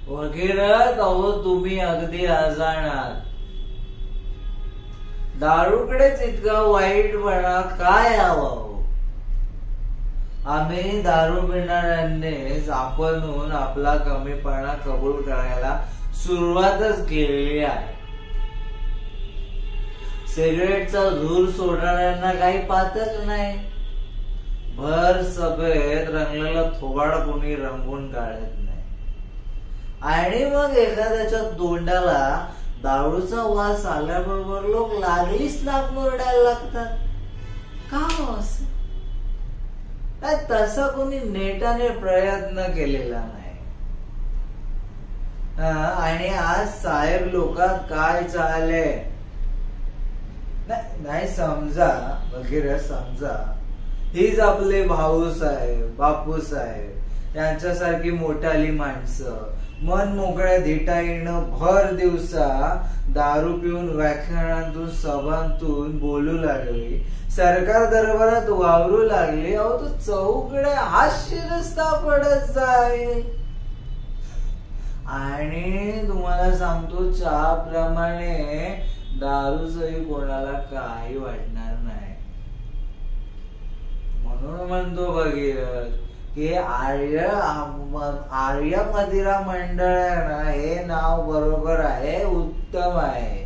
वगैरे अहो तुम्ही अगदी अजाणार. दारूकडेच इतका वाईटपणा काय हवा? आम्ही दारू पिणाऱ्यांनीच आपणहून आपला कमीपणा कबूल करायला सुरुवातच केलेली आहे. सिगरेटचा धूर सोडणाऱ्यांना काही पातच नाही. भर सभेत रंगलेला थोबाड कोणी रंगवून काढत नाही. आणि मग एखाद्याच्या तोंडाला दारूचा वास आल्याबरोबर लोक लागलीच नाक मुरडायला लागतात. का असं? तसा कोणी नेटाने प्रयत्न केलेला नाही. आणि आज साहेब लोकात काय चालले नाही समजा वगैरे समजा. हीच आपले भाऊ साहेब बापू साहेब यांच्यासारखी मोठाली माणसं मन मोकळ्या धिटाईनं भर दिवसा दारू पिऊन व्याख्यानातून सभांतून बोलू लागली, सरकार दरबारात वावरू लागली. अहो तो चौकडे हास्य रस्ता पडत जाईल. आणि तुम्हाला सांगतो चहाप्रमाणे दारूचही कोणाला काही वाटणार नाही. म्हणून म्हणतो भगीरथ की आर्य मदिरा मंडळ आहे ना, हे नाव बरोबर आहे, उत्तम आहे.